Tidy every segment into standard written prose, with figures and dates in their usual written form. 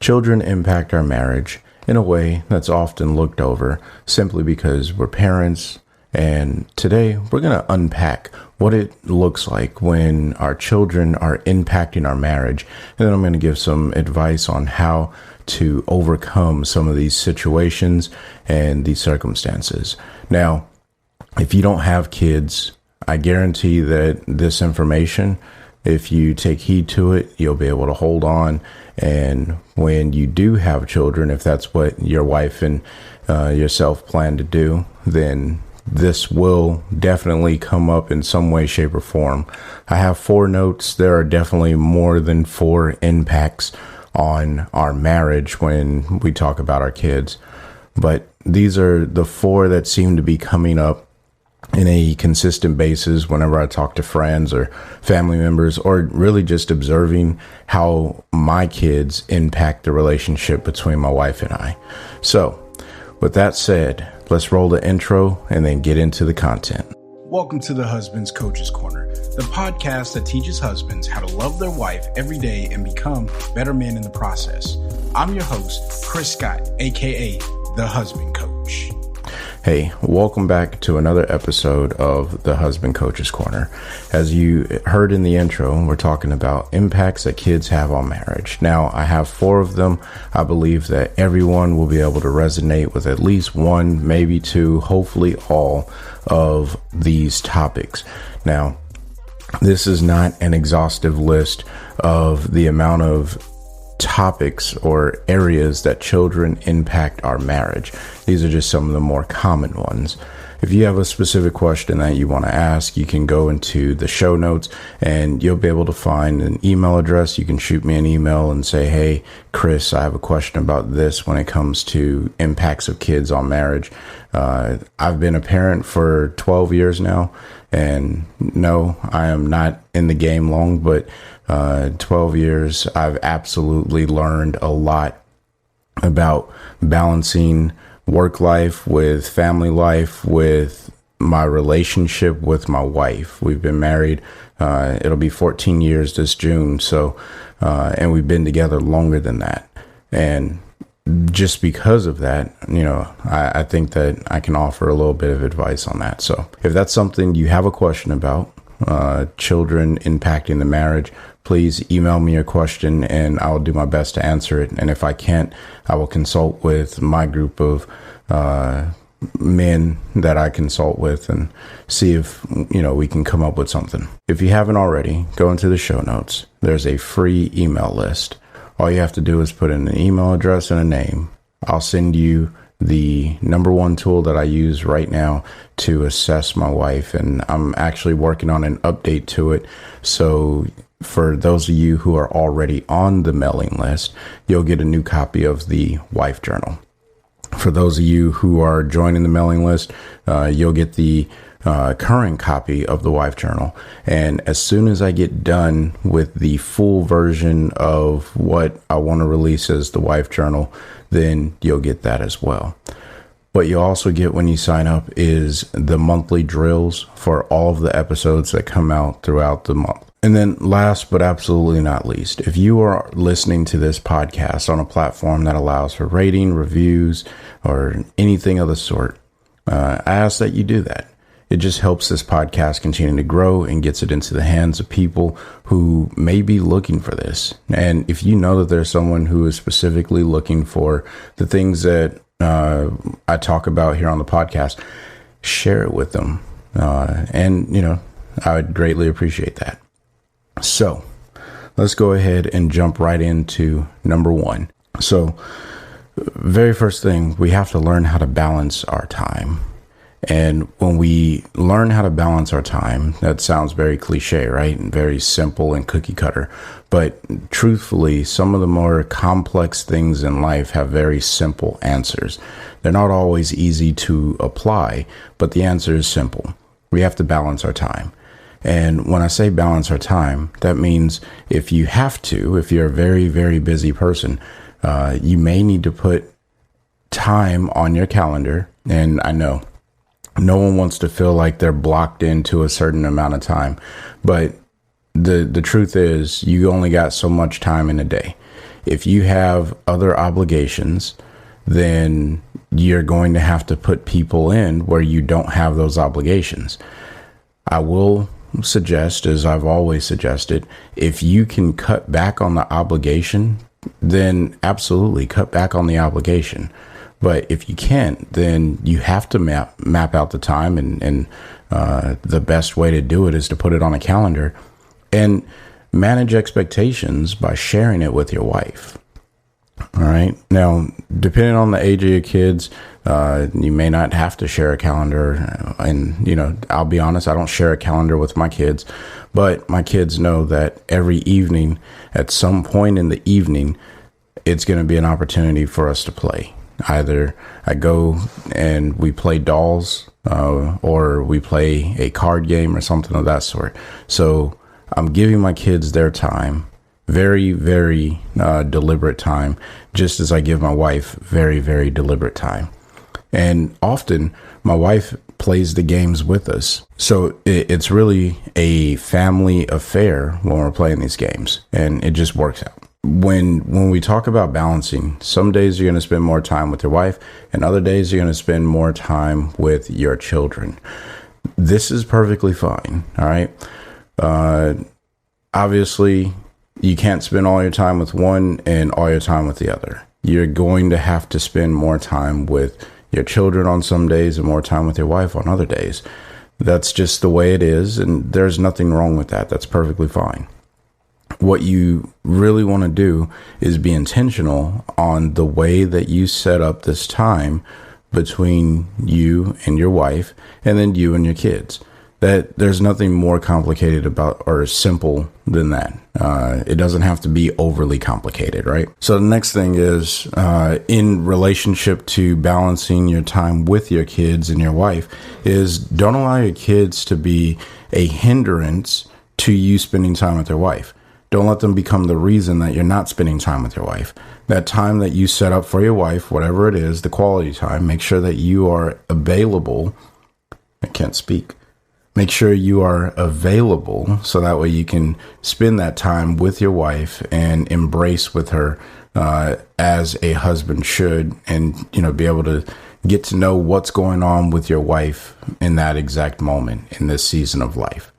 Children impact our marriage in a way that's often looked over simply because we're parents. And today we're going to unpack what it looks like when our children are impacting our marriage. And then I'm going to give some advice on how to overcome some of these situations and these circumstances. Now, if you don't have kids, I guarantee that this information, if you take heed to it, you'll be able to hold on. And when you do have children, if that's what your wife and yourself plan to do, then this will definitely come up in some way, shape, or form. I have 4 notes. There are definitely more than 4 impacts on our marriage when we talk about our kids. But these are the 4 that seem to be coming up in a consistent basis whenever I talk to friends or family members, or really just observing how my kids impact the relationship between my wife and I. So with that said, let's roll the intro and then get into the content. Welcome to the Husband's Coach's Corner, the podcast that teaches husbands how to love their wife every day and become better men in the process. I'm your host, Chris Scott, aka the Husband Coach. Hey, welcome back to another episode of the Husband Coach's Corner. As you heard in the intro, we're talking about impacts that kids have on marriage. Now, I have 4 of them. I believe that everyone will be able to resonate with at least 1, maybe 2, hopefully all of these topics. Now, this is not an exhaustive list of the amount of topics or areas that children impact our marriage. These are just some of the more common ones. If you have a specific question that you want to ask, you can go into the show notes and you'll be able to find an email address. You can shoot me an email and say, hey, Chris, I have a question about this when it comes to impacts of kids on marriage. I've been a parent for 12 years now, and no, I am not in the game long, but 12 years, I've absolutely learned a lot about balancing work life with family life, with my relationship with my wife. We've been married. It'll be 14 years this June. So, and we've been together longer than that. And just because of that, I think that I can offer a little bit of advice on that. So if that's something you have a question about, children impacting the marriage, please email me your question and I'll do my best to answer it. And if I can't, I will consult with my group of men that I consult with and see if, we can come up with something. If you haven't already, go into the show notes. There's a free email list. All you have to do is put in an email address and a name. I'll send you the number 1 tool that I use right now to assess my wife, and I'm actually working on an update to it. So for those of you who are already on the mailing list, you'll get a new copy of the Wife Journal. For those of you who are joining the mailing list, you'll get the current copy of the Wife Journal. And as soon as I get done with the full version of what I want to release as the Wife Journal, then you'll get that as well. What you also get when you sign up is the monthly drills for all of the episodes that come out throughout the month. And then last but absolutely not least, if you are listening to this podcast on a platform that allows for rating, reviews, or anything of the sort, I ask that you do that. It just helps this podcast continue to grow and gets it into the hands of people who may be looking for this. And if you know that there's someone who is specifically looking for the things that I talk about here on the podcast, share it with them. And I would greatly appreciate that. So let's go ahead and jump right into number 1. So very first thing, we have to learn how to balance our time. And when we learn how to balance our time, that sounds very cliche, right? And very simple and cookie cutter. But truthfully, some of the more complex things in life have very simple answers. They're not always easy to apply, but the answer is simple. We have to balance our time. And when I say balance our time, that means if you have to, if you're a very, very busy person, you may need to put time on your calendar. And I know no one wants to feel like they're blocked into a certain amount of time. But the truth is, you only got so much time in a day. If you have other obligations, then you're going to have to put people in where you don't have those obligations. I will suggest, as I've always suggested, if you can cut back on the obligation, then absolutely cut back on the obligation. But if you can't, then you have to map out the time, and the best way to do it is to put it on a calendar and manage expectations by sharing it with your wife. All right. Now, depending on the age of your kids, you may not have to share a calendar. And, I'll be honest, I don't share a calendar with my kids, but my kids know that every evening, at some point in the evening, it's going to be an opportunity for us to play. Either I go and we play dolls, or we play a card game or something of that sort. So I'm giving my kids their time, very, very deliberate time, just as I give my wife very, very deliberate time. And often my wife plays the games with us. So it's really a family affair when we're playing these games, and it just works out. When we talk about balancing, some days you're going to spend more time with your wife, and other days you're going to spend more time with your children. This is perfectly fine. All right. Obviously, you can't spend all your time with one and all your time with the other. You're going to have to spend more time with your children on some days and more time with your wife on other days. That's just the way it is, and there's nothing wrong with that. That's perfectly fine. What you really want to do is be intentional on the way that you set up this time between you and your wife, and then you and your kids. That there's nothing more complicated about or simple than that. It doesn't have to be overly complicated, right? So the next thing is, in relationship to balancing your time with your kids and your wife, is don't allow your kids to be a hindrance to you spending time with your wife. Don't let them become the reason that you're not spending time with your wife. That time that you set up for your wife, whatever it is, the quality time, make sure that you are available. I can't speak. Make sure you are available so that way you can spend that time with your wife and embrace with her as a husband should, and be able to get to know what's going on with your wife in that exact moment in this season of life.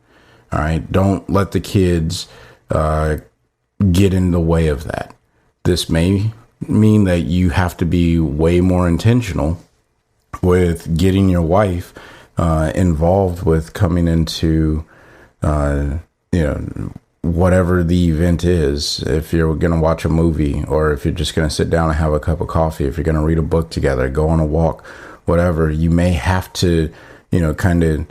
All right. Don't let the kids get in the way of that. This may mean that you have to be way more intentional with getting your wife involved with coming into, whatever the event is. If you're going to watch a movie, or if you're just going to sit down and have a cup of coffee, if you're going to read a book together, go on a walk, whatever, you may have to, kind of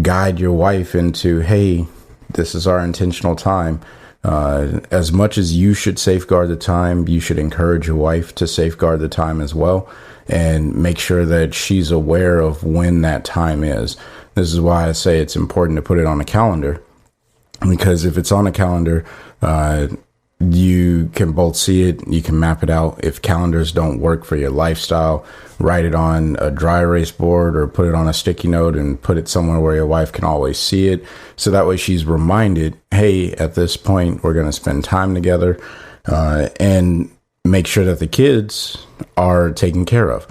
guide your wife into, hey, this is our intentional time. As much as you should safeguard the time, you should encourage your wife to safeguard the time as well, and make sure that she's aware of when that time is. This is why I say it's important to put it on a calendar, because if it's on a calendar, you can both see it, you can map it out. If calendars don't work for your lifestyle, write it on a dry erase board or put it on a sticky note and put it somewhere where your wife can always see it. So that way she's reminded, hey, at this point, we're going to spend time together, and make sure that the kids are taken care of.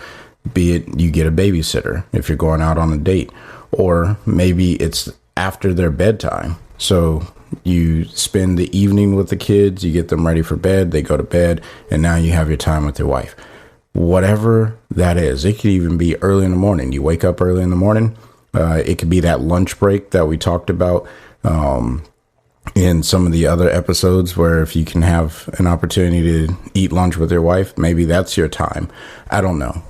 Be it you get a babysitter if you're going out on a date, or maybe it's after their bedtime. So you spend the evening with the kids, you get them ready for bed, they go to bed, and now you have your time with your wife. Whatever that is, it could even be early in the morning. You wake up early in the morning. It could be that lunch break that we talked about in some of the other episodes, where if you can have an opportunity to eat lunch with your wife, maybe that's your time. I don't know.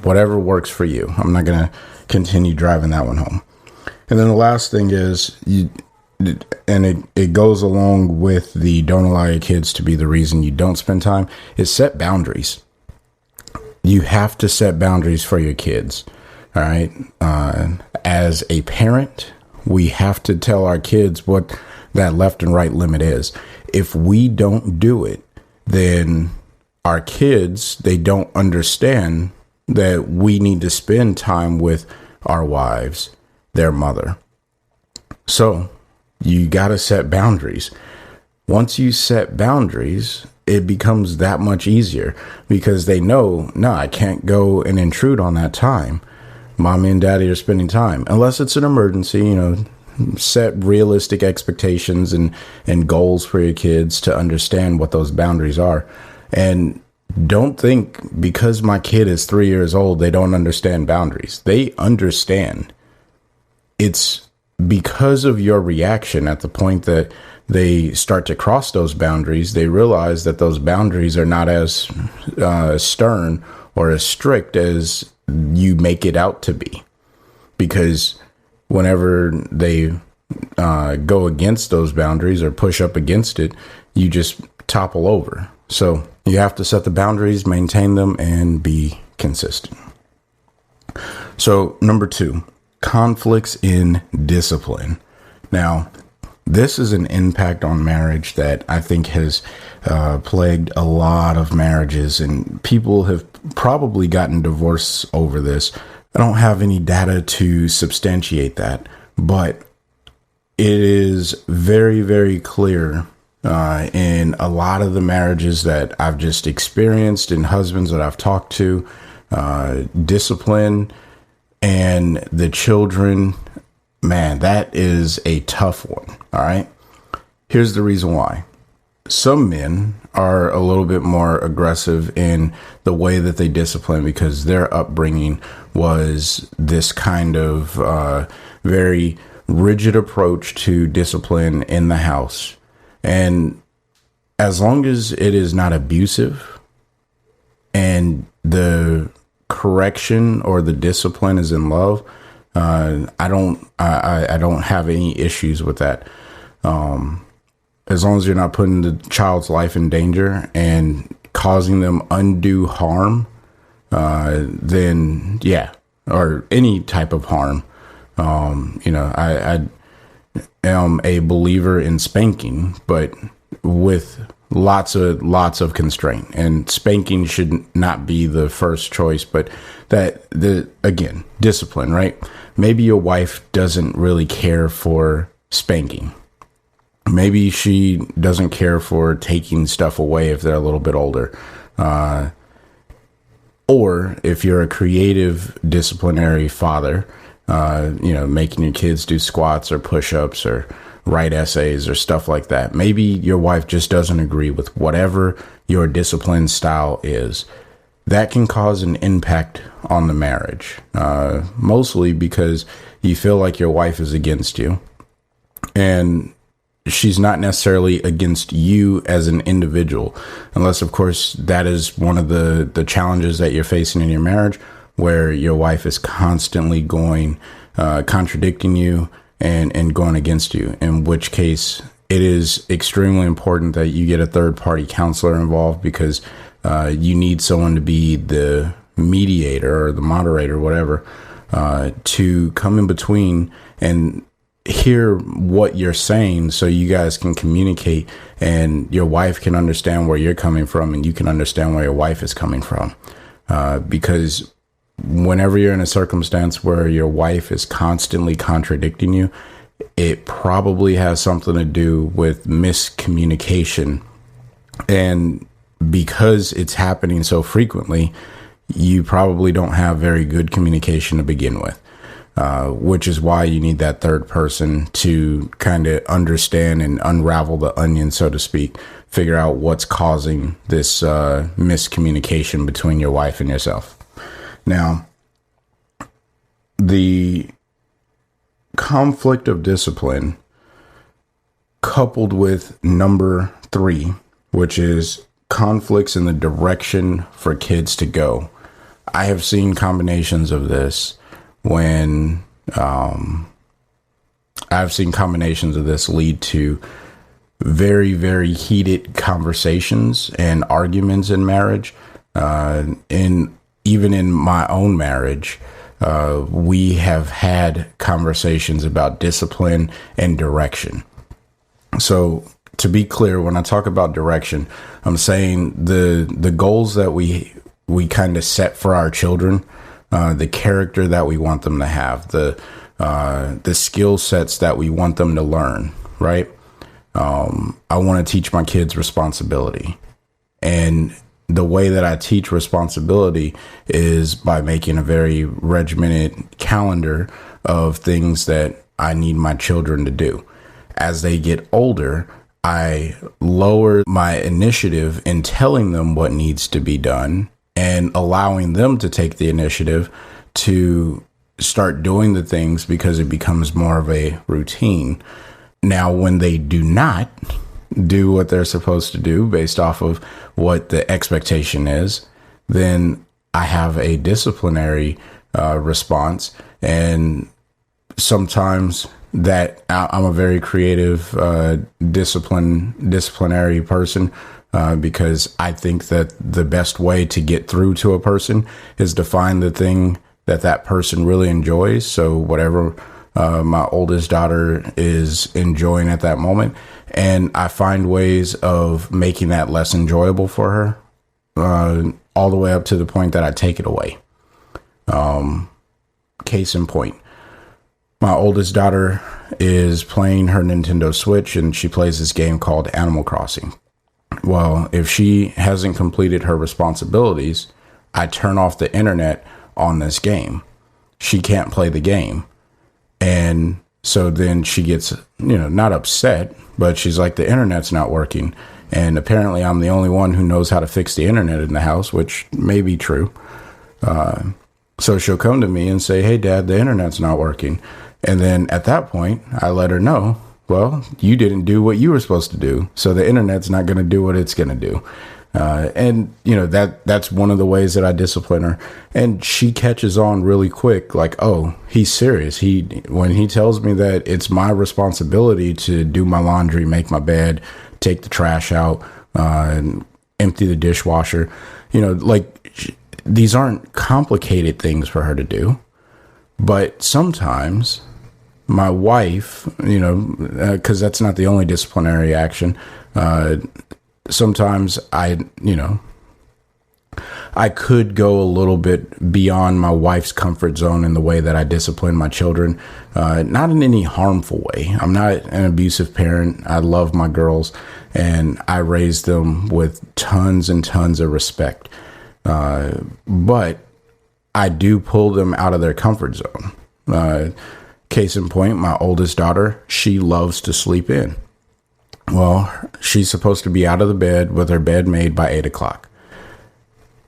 Whatever works for you. I'm not going to continue driving that one home. And then the last thing is, it goes along with the don't allow your kids to be the reason you don't spend time, is set boundaries. You have to set boundaries for your kids. All right. As a parent, we have to tell our kids what that left and right limit is. If we don't do it, then our kids, they don't understand that we need to spend time with our wives, their mother. So you got to set boundaries. Once you set boundaries, it becomes that much easier because they know, no, I can't go and intrude on that time. Mommy and daddy are spending time, unless it's an emergency. Set realistic expectations and goals for your kids to understand what those boundaries are. And don't think because my kid is 3 years old, they don't understand boundaries. They understand. It's because of your reaction at the point that they start to cross those boundaries, they realize that those boundaries are not as stern or as strict as you make it out to be. Because whenever they go against those boundaries or push up against it, you just topple over. So you have to set the boundaries, maintain them, and be consistent. So number 2, conflicts in discipline. Now, this is an impact on marriage that I think has plagued a lot of marriages, and people have probably gotten divorced over this. I don't have any data to substantiate that, but it is very, very clear in a lot of the marriages that I've just experienced and husbands that I've talked to, discipline and the children, man, that is a tough one. All right. Here's the reason why. Some men are a little bit more aggressive in the way that they discipline because their upbringing was this kind of very rigid approach to discipline in the house. And as long as it is not abusive and the correction or the discipline is in love, I don't have any issues with that. As long as you're not putting the child's life in danger and causing them undue harm, then yeah, or any type of harm. I am a believer in spanking, but with lots of constraint, and spanking should not be the first choice, but again, discipline, right? Maybe your wife doesn't really care for spanking. Maybe she doesn't care for taking stuff away if they're a little bit older. Or if you're a creative disciplinary father, making your kids do squats or push-ups or write essays or stuff like that. Maybe your wife just doesn't agree with whatever your discipline style is. That can cause an impact on the marriage, mostly because you feel like your wife is against you, and she's not necessarily against you as an individual, unless, of course, that is one of the challenges that you're facing in your marriage, where your wife is constantly contradicting you and going against you, in which case it is extremely important that you get a third-party counselor involved, because you need someone to be the mediator or the moderator, whatever, to come in between and hear what you're saying so you guys can communicate and your wife can understand where you're coming from and you can understand where your wife is coming from. Because whenever you're in a circumstance where your wife is constantly contradicting you, it probably has something to do with miscommunication. And because it's happening so frequently, you probably don't have very good communication to begin with, which is why you need that third person to kind of understand and unravel the onion, so to speak, figure out what's causing this miscommunication between your wife and yourself. Now, the conflict of discipline coupled with number 3, which is conflicts in the direction for kids to go. I have seen combinations of this when I've seen combinations of this lead to very, very heated conversations and arguments in marriage. Even in my own marriage, we have had conversations about discipline and direction. So to be clear, when I talk about direction, I'm saying the goals that we kind of set for our children, the character that we want them to have, the skill sets that we want them to learn, right? I want to teach my kids responsibility. And the way that I teach responsibility is by making a very regimented calendar of things that I need my children to do. As they get older, I lower my initiative in telling them what needs to be done and allowing them to take the initiative to start doing the things because it becomes more of a routine. Now, when they do not do what they're supposed to do based off of what the expectation is, then I have a disciplinary response. And sometimes that I'm a very creative, disciplinary person because I think that the best way to get through to a person is to find the thing that person really enjoys. So whatever my oldest daughter is enjoying at that moment, and I find ways of making that less enjoyable for her, all the way up to the point that I take it away. Case in point, my oldest daughter is playing her Nintendo Switch, and she plays this game called Animal Crossing. Well, if she hasn't completed her responsibilities, I turn off the internet on this game. She can't play the game. And so then she gets, not upset, but she's like, the internet's not working. And apparently I'm the only one who knows how to fix the internet in the house, which may be true. So she'll come to me and say, hey, Dad, the internet's not working. And then at that point, I let her know, well, you didn't do what you were supposed to do. So the internet's not going to do what it's going to do. And that's one of the ways that I discipline her. And she catches on really quick, like, oh, he's serious. When he tells me that it's my responsibility to do my laundry, make my bed, take the trash out, and empty the dishwasher, these aren't complicated things for her to do. But sometimes my wife, because that's not the only disciplinary action, sometimes I could go a little bit beyond my wife's comfort zone in the way that I discipline my children, not in any harmful way. I'm not an abusive parent. I love my girls, and I raise them with tons and tons of respect. But I do pull them out of their comfort zone. Case in point, my oldest daughter, she loves to sleep in. Well, she's supposed to be out of the bed with her bed made by 8 o'clock.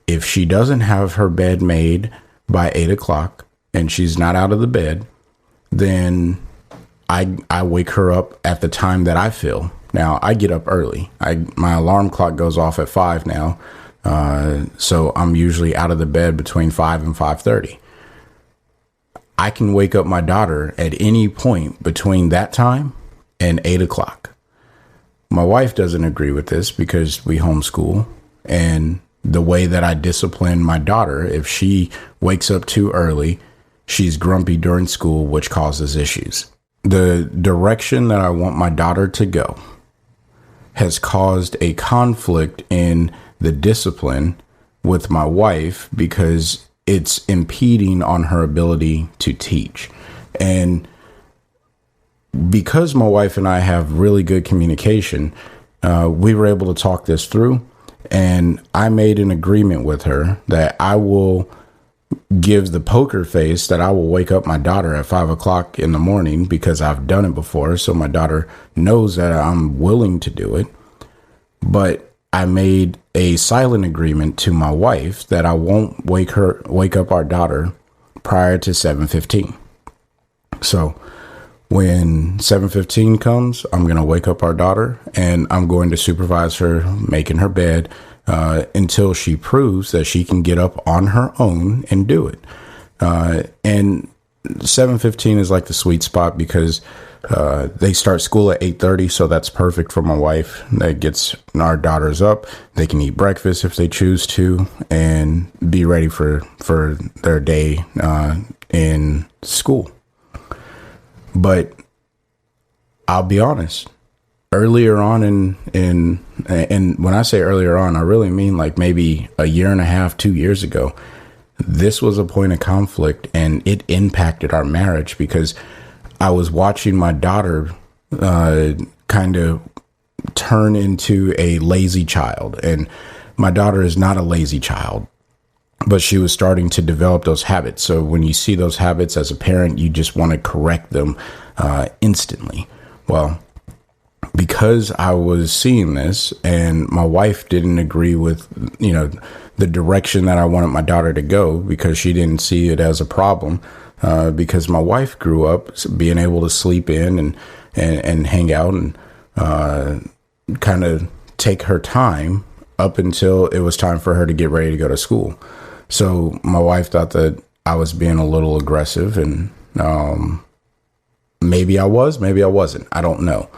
If she doesn't have her bed made by 8 o'clock and she's not out of the bed, then I wake her up at the time that I feel. Now, I get up early. My alarm clock goes off at 5 now. So I'm usually out of the bed between 5 and 5:30. I can wake up my daughter at any point between that time and 8 o'clock. My wife doesn't agree with this because we homeschool, and the way that I discipline my daughter, if she wakes up too early, she's grumpy during school, which causes issues. The direction that I want my daughter to go has caused a conflict in the discipline with my wife because it's impeding on her ability to teach. And because my wife and I have really good communication, we were able to talk this through. And I made an agreement with her that I will give the poker face, that I will wake up my daughter at 5 o'clock in the morning because I've done it before. So my daughter knows that I'm willing to do it. But I made a silent agreement to my wife that I won't wake up our daughter prior to 7:15. So when 7:15 comes, I'm going to wake up our daughter and I'm going to supervise her making her bed until she proves that she can get up on her own and do it. And 7:15 is like the sweet spot because they start school at 8:30, so that's perfect for my wife. That gets our daughters up. They can eat breakfast if they choose to and be ready for their day in school. But I'll be honest, earlier on and when I say earlier on, I really mean like maybe a year and a half, 2 years ago, this was a point of conflict and it impacted our marriage because I was watching my daughter kind of turn into a lazy child. And my daughter is not a lazy child, but she was starting to develop those habits. So when you see those habits as a parent, you just want to correct them instantly. Well, because I was seeing this and my wife didn't agree with, the direction that I wanted my daughter to go, because she didn't see it as a problem, because my wife grew up being able to sleep in and hang out and kind of take her time up until it was time for her to get ready to go to school. So my wife thought that I was being a little aggressive, and maybe I was, maybe I wasn't. I don't know.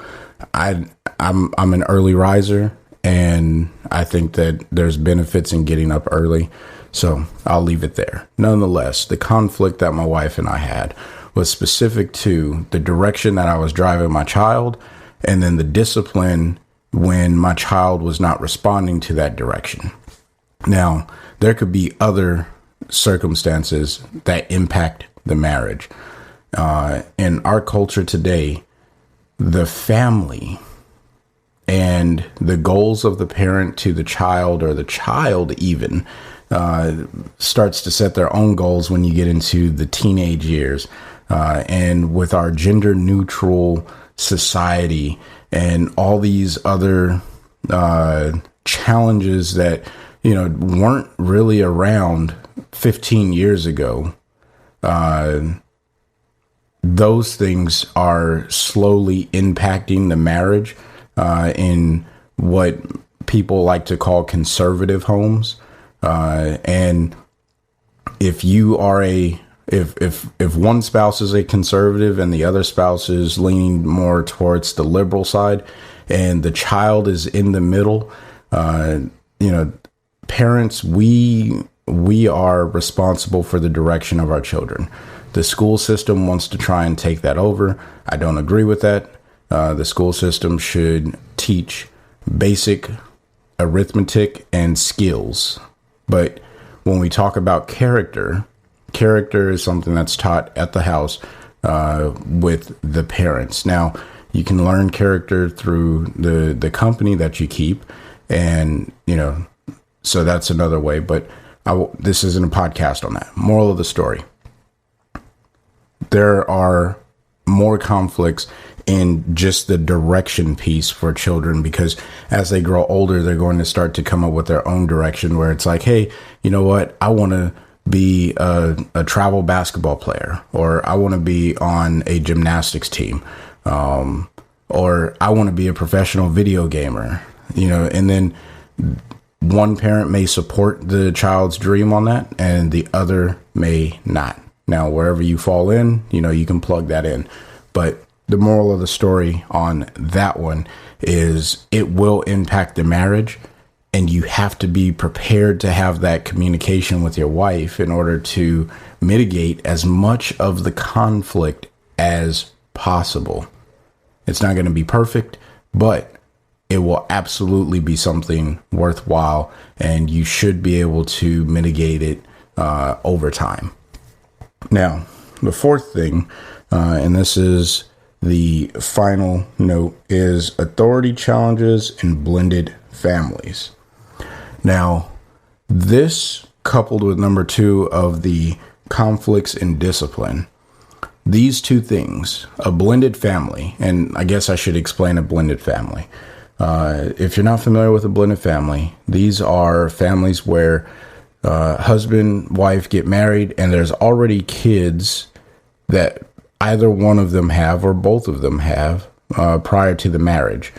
I'm an early riser, and I think that there's benefits in getting up early. So I'll leave it there. Nonetheless, the conflict that my wife and I had was specific to the direction that I was driving my child, and then the discipline when my child was not responding to that direction. Now, there could be other circumstances that impact the marriage. In our culture today, the family and the goals of the parent to the child, or the child even, starts to set their own goals when you get into the teenage years. And with our gender neutral society and all these other challenges that, weren't really around 15 years ago, those things are slowly impacting the marriage in what people like to call conservative homes. And if you are if one spouse is a conservative and the other spouse is leaning more towards the liberal side, and the child is in the middle, parents, we are responsible for the direction of our children. The school system wants to try and take that over. I don't agree with that. The school system should teach basic arithmetic and skills. But when we talk about character is something that's taught at the house with the parents. Now, you can learn character through the company that you keep, and, so that's another way. But this isn't a podcast on that. Moral of the story: there are more conflicts in just the direction piece for children, because as they grow older, they're going to start to come up with their own direction, where it's like, hey, you know what? I want to be a travel basketball player, or I want to be on a gymnastics team, or I want to be a professional video gamer, and then one parent may support the child's dream on that, and the other may not. Now, wherever you fall in, you can plug that in. But the moral of the story on that one is it will impact the marriage, and you have to be prepared to have that communication with your wife in order to mitigate as much of the conflict as possible. It's not going to be perfect, but it will absolutely be something worthwhile, and you should be able to mitigate it over time. Now, the fourth thing, and this is the final note, is authority challenges in blended families. Now, this, coupled with number 2 of the conflicts in discipline, these two things, a blended family, and I guess I should explain a blended family. If you're not familiar with a blended family, these are families where husband, wife get married, and there's already kids that either one of them have or both of them have prior to the marriage.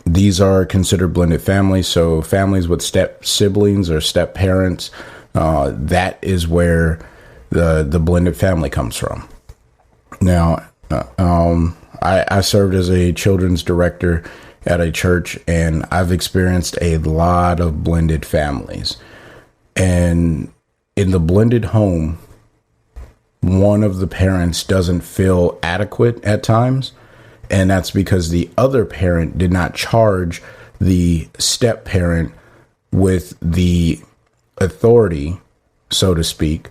These are considered blended families. So families with step siblings or step parents, that is where the blended family comes from. Now, I served as a children's director at a church, and I've experienced a lot of blended families. And in the blended home, one of the parents doesn't feel adequate at times, and that's because the other parent did not charge the step parent with the authority, so to speak,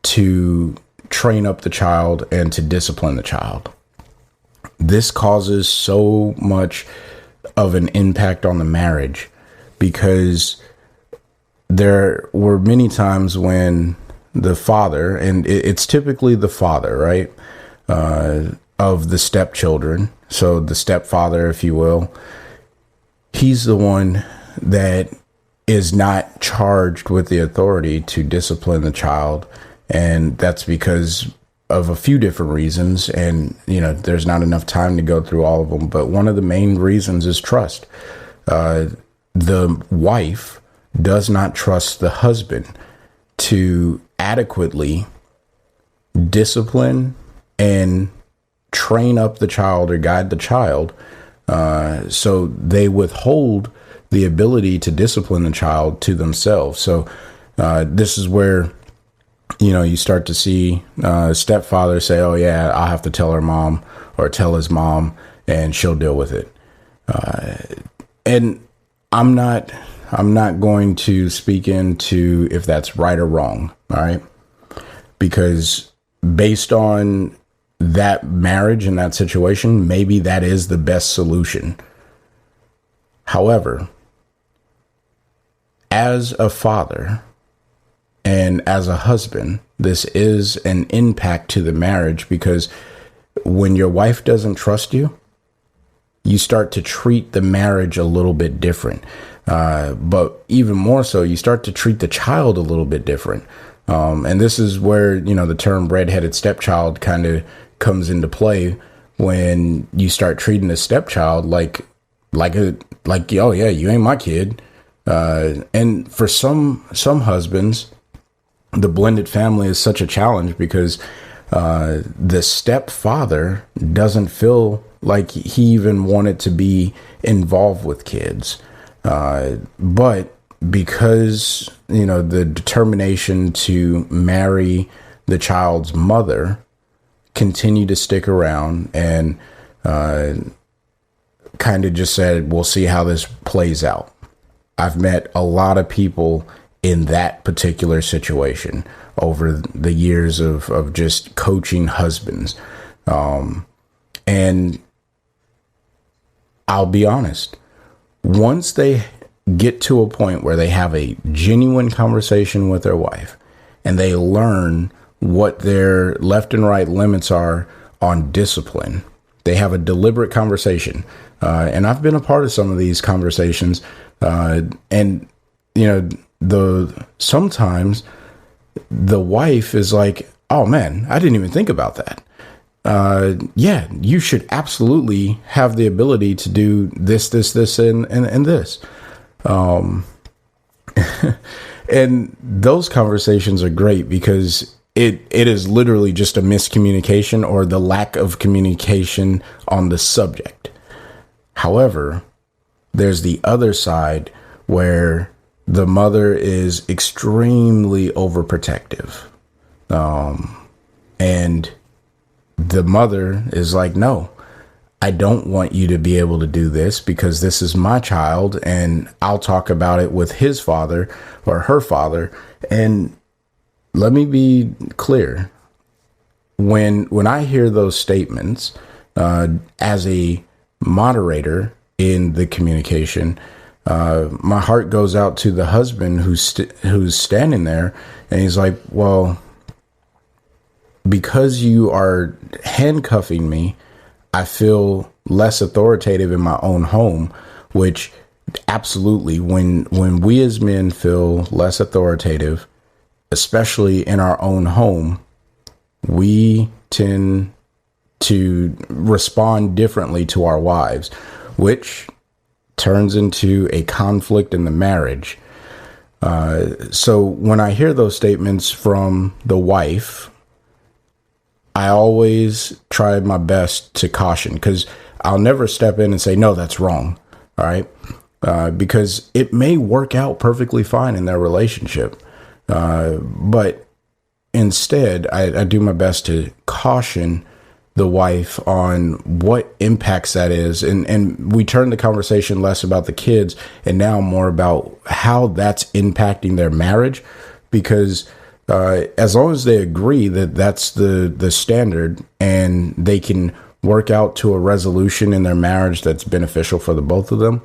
to train up the child and to discipline the child. This causes so much of an impact on the marriage because there were many times when the father, and it's typically the father, right, of the stepchildren, so the stepfather, if you will, he's the one that is not charged with the authority to discipline the child. And that's because of a few different reasons. And, there's not enough time to go through all of them. But one of the main reasons is trust. The wife does not trust the husband to adequately discipline and train up the child or guide the child. So they withhold the ability to discipline the child to themselves. So this is where, you start to see stepfather say, oh, yeah, I'll have to tell her mom or tell his mom and she'll deal with it. And I'm not going to speak into if that's right or wrong. All right. Because based on that marriage and that situation, maybe that is the best solution. However, as a father and as a husband, this is an impact to the marriage, because when your wife doesn't trust you, you start to treat the marriage a little bit different. But even more so, you start to treat the child a little bit different. And this is where, the term redheaded stepchild kind of comes into play, when you start treating the stepchild like, oh yeah, you ain't my kid. And for some husbands, the blended family is such a challenge, because the stepfather doesn't feel like he even wanted to be involved with kids. But because, the determination to marry the child's mother continue to stick around, and kind of just said, we'll see how this plays out. I've met a lot of people in that particular situation over the years of just coaching husbands. And I'll be honest, once they get to a point where they have a genuine conversation with their wife and they learn what their left and right limits are on discipline, they have a deliberate conversation. And I've been a part of some of these conversations. And, sometimes the wife is like, oh man, I didn't even think about that. Yeah, you should absolutely have the ability to do this, and this. And those conversations are great, because it is literally just a miscommunication or the lack of communication on the subject. However, there's the other side where the mother is extremely overprotective. And the mother is like, no, I don't want you to be able to do this, because this is my child and I'll talk about it with his father or her father. And let me be clear. When I hear those statements, as a moderator in the communication, my heart goes out to the husband who's standing there, and he's like, well, because you are handcuffing me, I feel less authoritative in my own home, which absolutely, when we as men feel less authoritative, especially in our own home, we tend to respond differently to our wives, which turns into a conflict in the marriage. So when I hear those statements from the wife, I always try my best to caution, because I'll never step in and say, no, that's wrong. All right. Because it may work out perfectly fine in their relationship. But instead, I do my best to caution the wife on what impacts that is. And we turn the conversation less about the kids and now more about how that's impacting their marriage, because as long as they agree that that's the standard and they can work out to a resolution in their marriage that's beneficial for the both of them,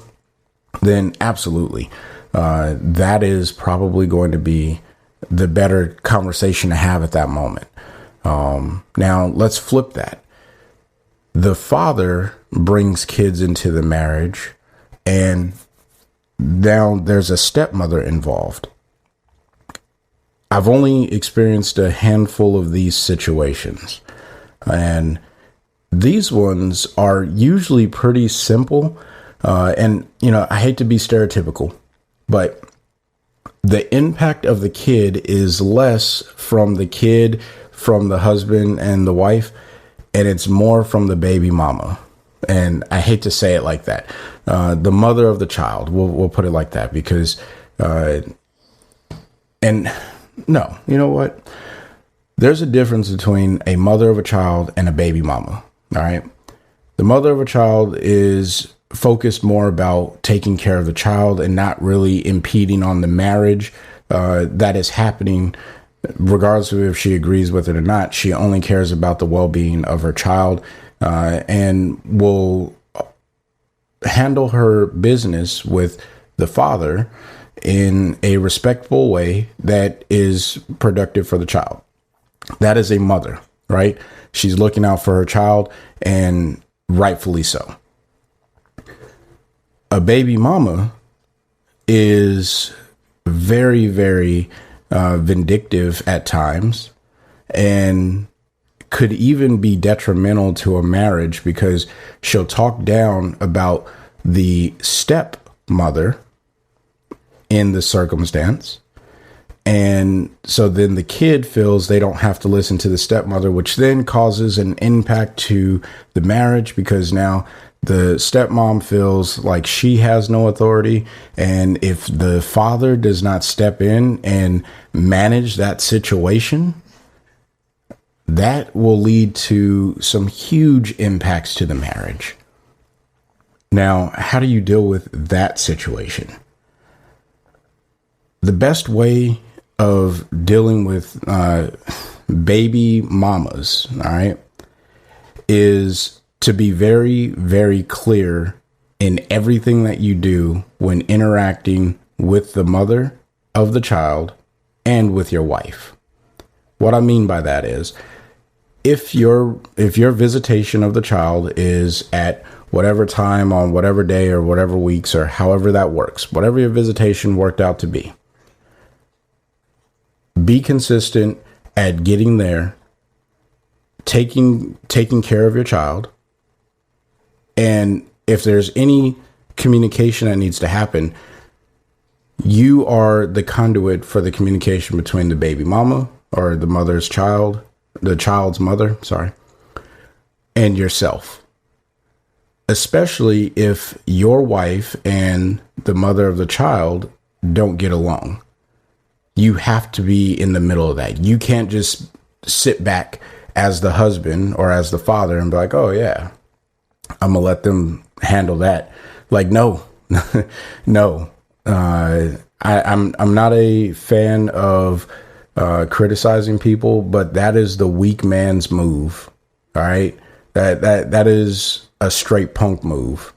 then absolutely, that is probably going to be the better conversation to have at that moment. Now let's flip that. The father brings kids into the marriage, and now there's a stepmother involved. I've only experienced a handful of these situations, and these ones are usually pretty simple. And, I hate to be stereotypical, but the impact of the kid is less from the kid, from the husband and the wife, and it's more from the baby mama. And I hate to say it like that. The mother of the child, we'll put it like that, because, and no, you know what? There's a difference between a mother of a child and a baby mama. All right. The mother of a child is focused more about taking care of the child and not really impeding on the marriage that is happening, regardless of if she agrees with it or not. She only cares about the well-being of her child, and will handle her business with the father in a respectful way that is productive for the child. That is a mother, right? She's looking out for her child, and rightfully so. A baby mama is very, very vindictive at times, and could even be detrimental to a marriage, because she'll talk down about the stepmother in the circumstance. And so then the kid feels they don't have to listen to the stepmother, which then causes an impact to the marriage, because now the stepmom feels like she has no authority. And if the father does not step in and manage that situation, that will lead to some huge impacts to the marriage. Now, how do you deal with that situation? The best way of dealing with baby mamas, all right, is to be very, very clear in everything that you do when interacting with the mother of the child and with your wife. What I mean by that is, if your visitation of the child is at whatever time on whatever day or whatever weeks or however that works, whatever your visitation worked out to be consistent at getting there, taking care of your child. And if there's any communication that needs to happen, you are the conduit for the communication between the baby mama or the child's mother, and yourself. Especially if your wife and the mother of the child don't get along. You have to be in the middle of that. You can't just sit back as the husband or as the father and be like, oh yeah, I'm gonna let them handle that. Like, no, no. I'm not a fan of criticizing people, but that is the weak man's move. All right. That is a straight punk move.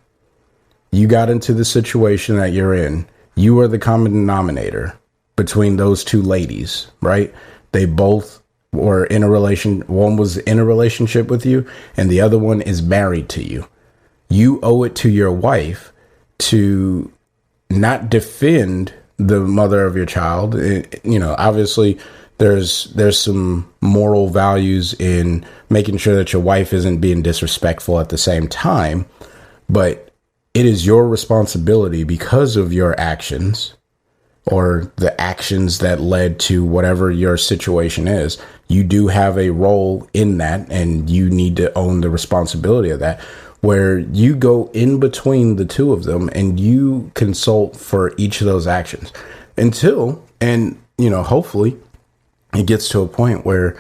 You got into the situation that you're in. You are the common denominator between those two ladies, right? They both were in a one was in a relationship with you, and the other one is married to you. You owe it to your wife to not defend the mother of your child. Obviously there's some moral values in making sure that your wife isn't being disrespectful at the same time, but it is your responsibility, because of your actions or the actions that led to whatever your situation is. You do have a role in that, and you need to own the responsibility of that, where you go in between the two of them and you consult for each of those actions hopefully it gets to a point where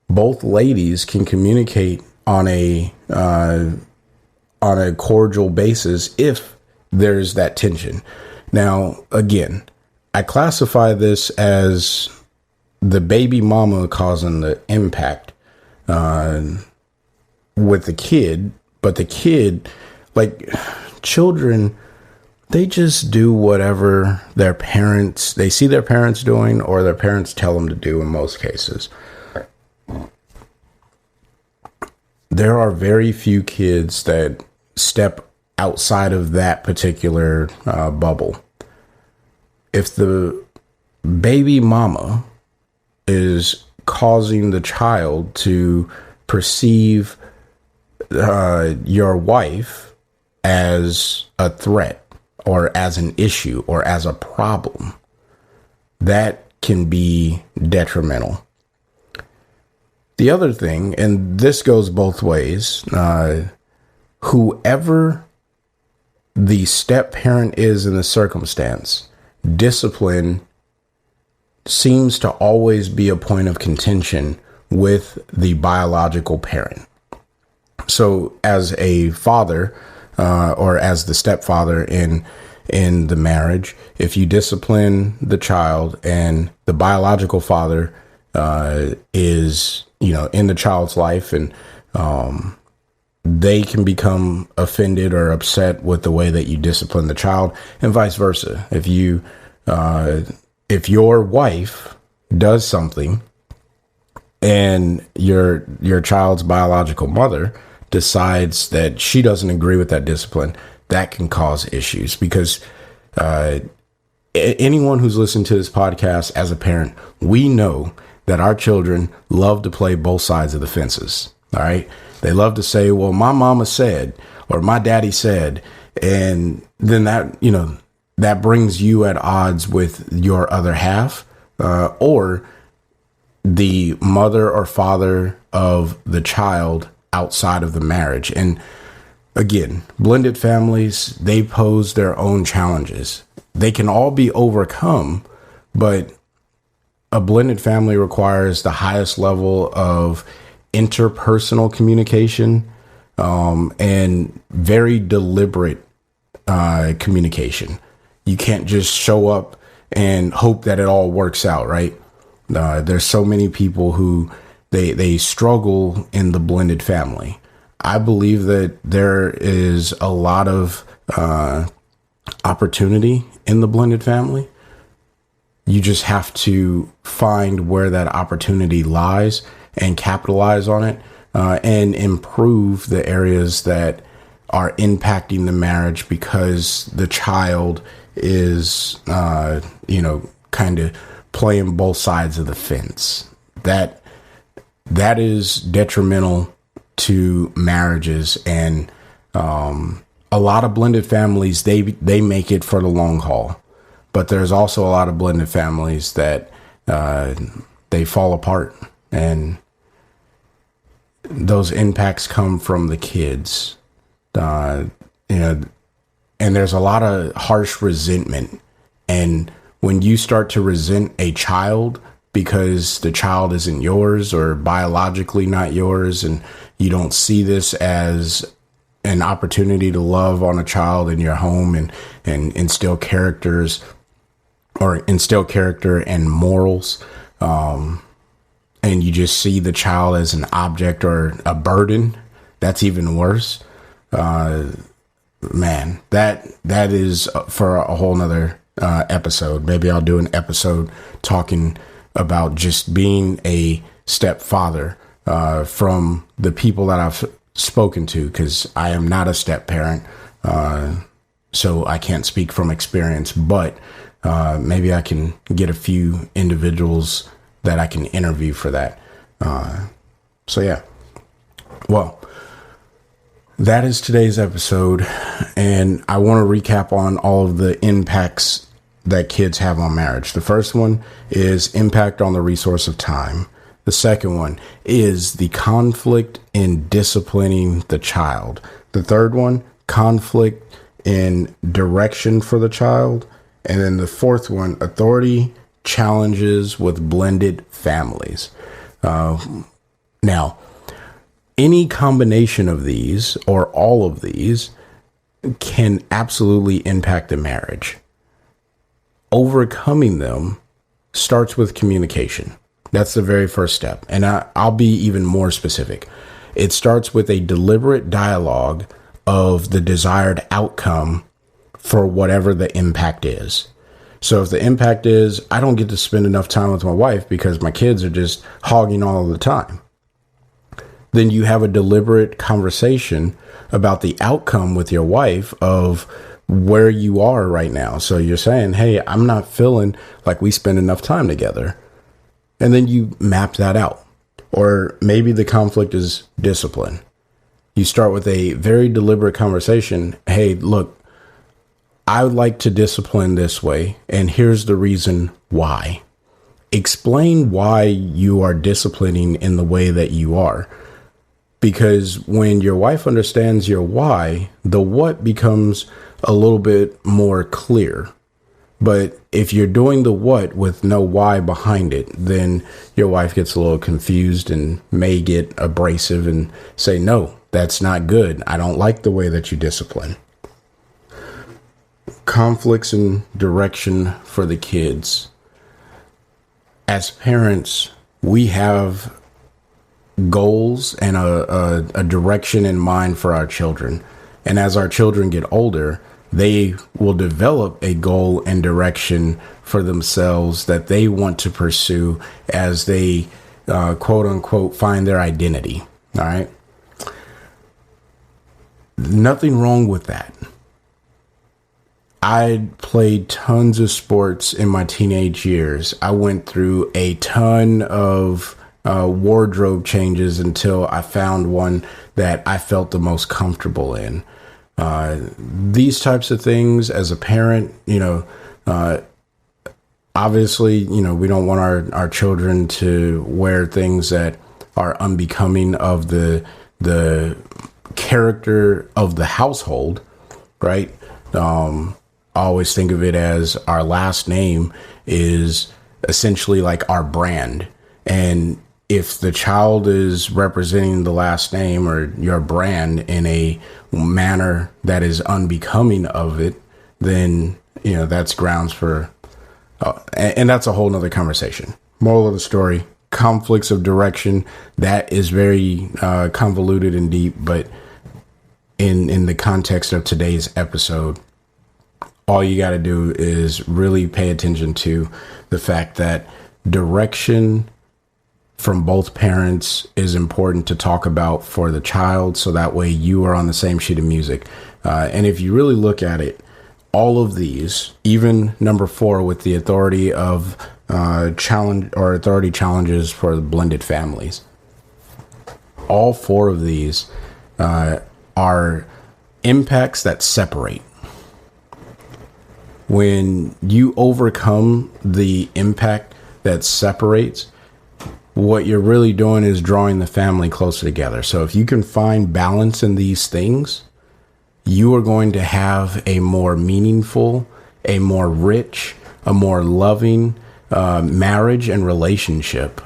both ladies can communicate on a cordial basis if there's that tension. Now, again, I classify this as the baby mama causing the impact with the kid, but the kid, like, children, they just do whatever they see their parents doing, or their parents tell them to do in most cases. There are very few kids that step outside of that particular bubble. If the baby mama is causing the child to perceive your wife as a threat, or as an issue, or as a problem, that can be detrimental. The other thing, and this goes both ways, whoever the step parent is in the circumstance, discipline seems to always be a point of contention with the biological parent. So as a father, or as the stepfather in the marriage, if you discipline the child and the biological father is, in the child's life, and they can become offended or upset with the way that you discipline the child, and vice versa. If your wife does something and your child's biological mother decides that she doesn't agree with that discipline, that can cause issues, because anyone who's listened to this podcast as a parent, we know that our children love to play both sides of the fences. All right. They love to say, well, my mama said, or my daddy said, and then that brings you at odds with your other half, or the mother or father of the child outside of the marriage. And again, blended families, they pose their own challenges. They can all be overcome, but a blended family requires the highest level of interpersonal communication, and very deliberate communication. You can't just show up and hope that it all works out, right? There's so many people who they struggle in the blended family. I believe that there is a lot of opportunity in the blended family. You just have to find where that opportunity lies and capitalize on it, and improve the areas that are impacting the marriage, because the child is, kind of playing both sides of the fence. That is detrimental to marriages, and a lot of blended families, they make it for the long haul, but there's also a lot of blended families that they fall apart, and those impacts come from the kids, and there's a lot of harsh resentment. And when you start to resent a child because the child isn't yours, or biologically not yours, and you don't see this as an opportunity to love on a child in your home, and instill character and morals, and you just see the child as an object or a burden, that's even worse. Man, that is for a whole nother episode. Maybe I'll do an episode talking about just being a stepfather, from the people that I've spoken to, because I am not a step parent, so I can't speak from experience, but maybe I can get a few individuals that I can interview for that. So yeah, well, that is today's episode, and I want to recap on all of the impacts that kids have on marriage. The first one is impact on the resource of time. The second one is the conflict in disciplining the child. The third one, conflict in direction for the child. And then the fourth one, authority challenges with blended families. Now, any combination of these, or all of these, can absolutely impact the marriage. Overcoming them starts with communication. That's the very first step. And I'll be even more specific. It starts with a deliberate dialogue of the desired outcome for whatever the impact is. So if the impact is I don't get to spend enough time with my wife because my kids are just hogging all the time, then you have a deliberate conversation about the outcome with your wife of where you are right now. So you're saying, hey, I'm not feeling like we spend enough time together. And then you map that out. Or maybe the conflict is discipline. You start with a very deliberate conversation. Hey, look, I would like to discipline this way, and here's the reason why. Explain why you are disciplining in the way that you are. Because when your wife understands your why, the what becomes a little bit more clear. But if you're doing the what with no why behind it, then your wife gets a little confused and may get abrasive and say, no, that's not good. I don't like the way that you discipline. Conflicts and direction for the kids. As parents, we have goals and a direction in mind for our children. And as our children get older, they will develop a goal and direction for themselves that they want to pursue as they, quote unquote, find their identity. All right. Nothing wrong with that. I played tons of sports in my teenage years. I went through a ton of wardrobe changes until I found one that I felt the most comfortable in. These types of things as a parent, obviously, we don't want our children to wear things that are unbecoming of the character of the household, right? I always think of it as our last name is essentially like our brand. And if the child is representing the last name or your brand in a manner that is unbecoming of it, then, that's grounds for, and that's a whole nother conversation. Moral of the story, conflicts of direction, that is very convoluted and deep, but in the context of today's episode, all you got to do is really pay attention to the fact that direction from both parents is important to talk about for the child. So that way you are on the same sheet of music. And if you really look at it, all of these, even number 4 with the authority of authority challenges for blended families, all 4 of these are impacts that separate. When you overcome the impact that separates, what you're really doing is drawing the family closer together. So if you can find balance in these things, you are going to have a more meaningful, a more rich, a more loving marriage and relationship.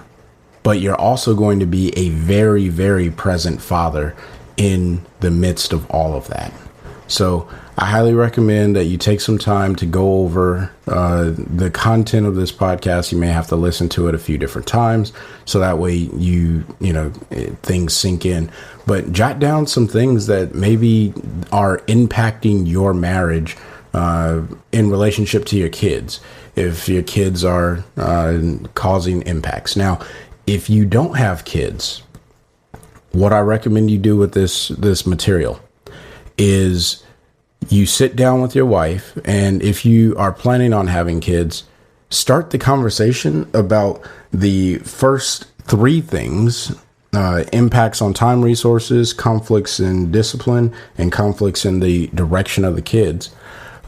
But you're also going to be a very, very present father in the midst of all of that. So I highly recommend that you take some time to go over the content of this podcast. You may have to listen to it a few different times so that way things sink in. But jot down some things that maybe are impacting your marriage in relationship to your kids, if your kids are causing impacts. Now, if you don't have kids, what I recommend you do with this material is you sit down with your wife, and if you are planning on having kids, start the conversation about the first 3 things, impacts on time resources, conflicts in discipline, and conflicts in the direction of the kids.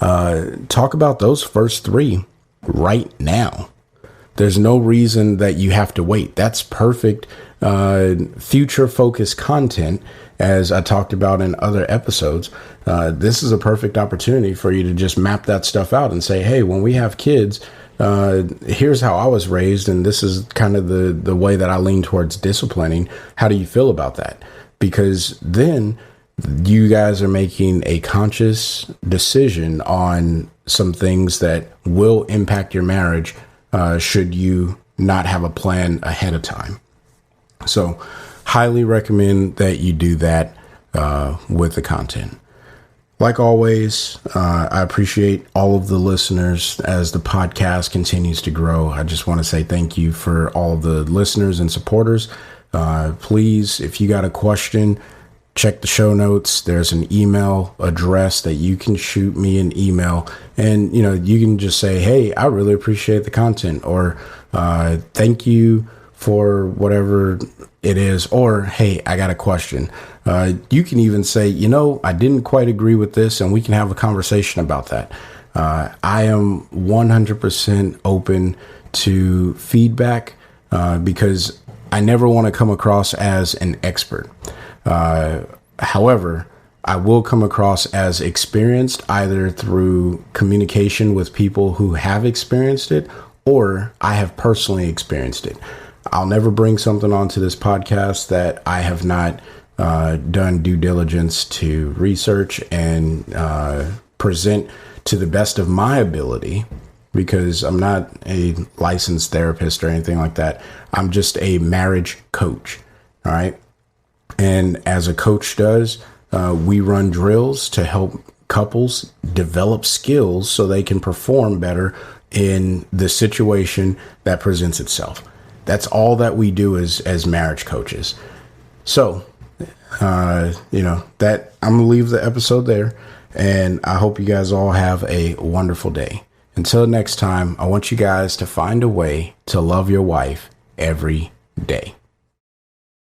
Talk about those first 3 right now. There's no reason that you have to wait. That's perfect future focused content. As I talked about in other episodes, this is a perfect opportunity for you to just map that stuff out and say, hey, when we have kids, here's how I was raised, and this is kind of the way that I lean towards disciplining. How do you feel about that? Because then you guys are making a conscious decision on some things that will impact your marriage should you not have a plan ahead of time. So highly recommend that you do that with the content. Like always, I appreciate all of the listeners as the podcast continues to grow. I just want to say thank you for all of the listeners and supporters. Please, if you got a question, check the show notes. There's an email address that you can shoot me an email, and you can just say, hey, I really appreciate the content, or thank you for whatever it is, or hey, I got a question. You can even say, I didn't quite agree with this, and we can have a conversation about that. I am 100% open to feedback because I never want to come across as an expert. However, I will come across as experienced either through communication with people who have experienced it, or I have personally experienced it. I'll never bring something onto this podcast that I have not done due diligence to research and present to the best of my ability, because I'm not a licensed therapist or anything like that. I'm just a marriage coach. All right. And as a coach does, we run drills to help couples develop skills so they can perform better in the situation that presents itself. That's all that we do as marriage coaches. So, that I'm going to leave the episode there, and I hope you guys all have a wonderful day. Until next time, I want you guys to find a way to love your wife every day.